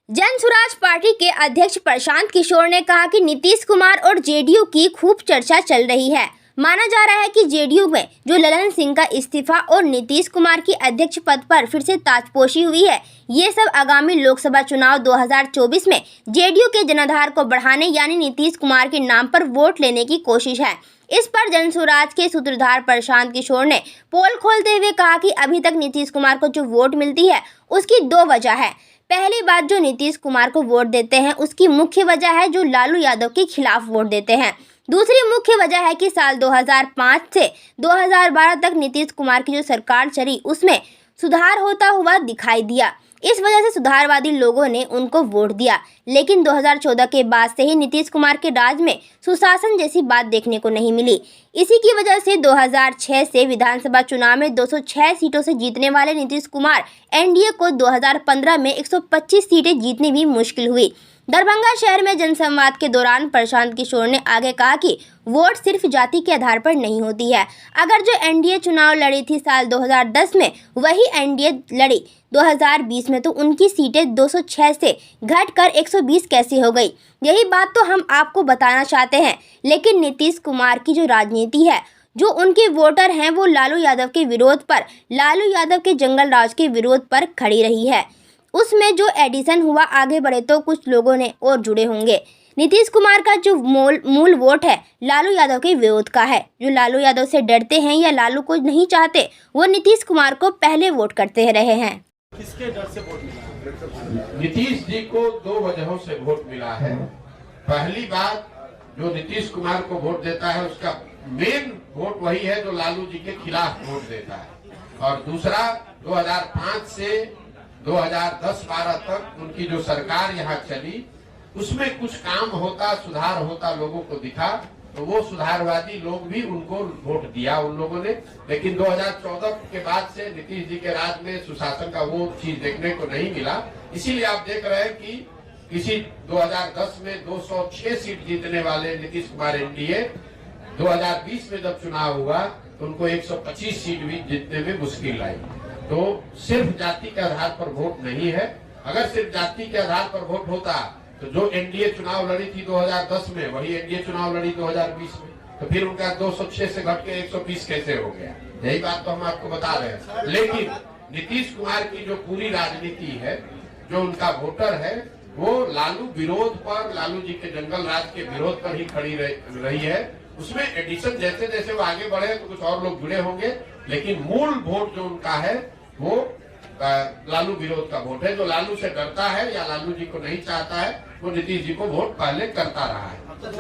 जन स्वराज पार्टी के अध्यक्ष प्रशांत किशोर ने कहा कि नीतीश कुमार और जेडीयू की खूब चर्चा चल रही है। माना जा रहा है कि जेडीयू में जो ललन सिंह का इस्तीफा और नीतीश कुमार की अध्यक्ष पद पर फिर से ताजपोशी हुई है, ये सब आगामी लोकसभा चुनाव 2024 में जेडीयू के जनाधार को बढ़ाने यानी नीतीश कुमार के नाम पर वोट लेने की कोशिश है। इस पर जन स्वराज के सूत्रधार प्रशांत किशोर ने पोल खोलते हुए कहा कि अभी तक नीतीश कुमार को जो वोट मिलती है उसकी दो वजह है। पहली बात, जो नीतीश कुमार को वोट देते हैं उसकी मुख्य वजह है जो लालू यादव के खिलाफ वोट देते हैं। दूसरी मुख्य वजह है कि साल 2005 से 2012 तक नीतीश कुमार की जो सरकार चली उसमें सुधार होता हुआ दिखाई दिया। इस वजह से सुधारवादी लोगों ने उनको वोट दिया, लेकिन 2014 के बाद से ही नीतीश कुमार के राज में सुशासन जैसी बात देखने को नहीं मिली। इसी की वजह से 2006 से विधानसभा चुनाव में 206 सीटों से जीतने वाले नीतीश कुमार एनडीए को 2015 में 125 सीटें जीतनी भी मुश्किल हुई। दरभंगा शहर में जनसंवाद के दौरान प्रशांत किशोर ने आगे कहा कि वोट सिर्फ जाति के आधार पर नहीं होती है। अगर जो एनडीए चुनाव लड़ी थी साल 2010 में वही एनडीए लड़ी 2020 में, तो उनकी सीटें 206 से घटकर 120 कैसे हो गई? यही बात तो हम आपको बताना चाहते हैं। लेकिन नीतीश कुमार की जो राजनीति है, जो उनके वोटर हैं, वो लालू यादव के विरोध पर, लालू यादव के जंगल राज के विरोध पर खड़ी रही है। उसमें जो एडिशन हुआ, आगे बढ़े तो कुछ लोगों ने और जुड़े होंगे। नीतीश कुमार का जो मूल वोट है लालू यादव के विरोध का है। जो लालू यादव से डरते हैं या लालू को नहीं चाहते, वो नीतीश कुमार को पहले वोट करते रहे हैं। किसके डर से वोट मिला? नीतीश जी को दो वजहों से वोट मिला है। पहली बात, जो नीतीश कुमार को वोट देता है उसका मेन वोट वही है जो लालू जी के खिलाफ वोट देता है। और दूसरा, 2005 से 2010-12 तक उनकी जो सरकार यहाँ चली उसमें कुछ काम होता, सुधार होता लोगों को दिखा, तो वो सुधारवादी लोग भी उनको वोट दिया उन लोगों ने। लेकिन 2014 के बाद से नीतीश जी के राज में सुशासन का वो चीज देखने को नहीं मिला। इसीलिए आप देख रहे हैं कि किसी 2010 में 206 सीट जीतने वाले नीतीश कुमार एनडीए 2020 में जब चुनाव हुआ तो उनको 125 सीट भी जीतने में मुश्किल आई। तो सिर्फ जाति के आधार पर वोट नहीं है। अगर सिर्फ जाति के आधार पर वोट होता तो जो एनडीए चुनाव लड़ी थी 2010 में वही एनडीए चुनाव लड़ी 2020 में, तो फिर उनका 206 से घट के 120 कैसे हो गया? यही बात तो हम आपको बता रहे हैं। लेकिन नीतीश कुमार की जो पूरी राजनीति है, जो उनका वोटर है, वो लालू विरोध पर, लालू जी के जंगल राज के विरोध पर ही खड़ी रही है। उसमें एडिशन जैसे जैसे वो आगे बढ़े तो कुछ और लोग जुड़े होंगे, लेकिन मूल वोट जो उनका है वो लालू विरोध का वोट है। जो लालू से डरता है या लालू जी को नहीं चाहता है वो नीतीश जी को वोट पहले करता रहा है।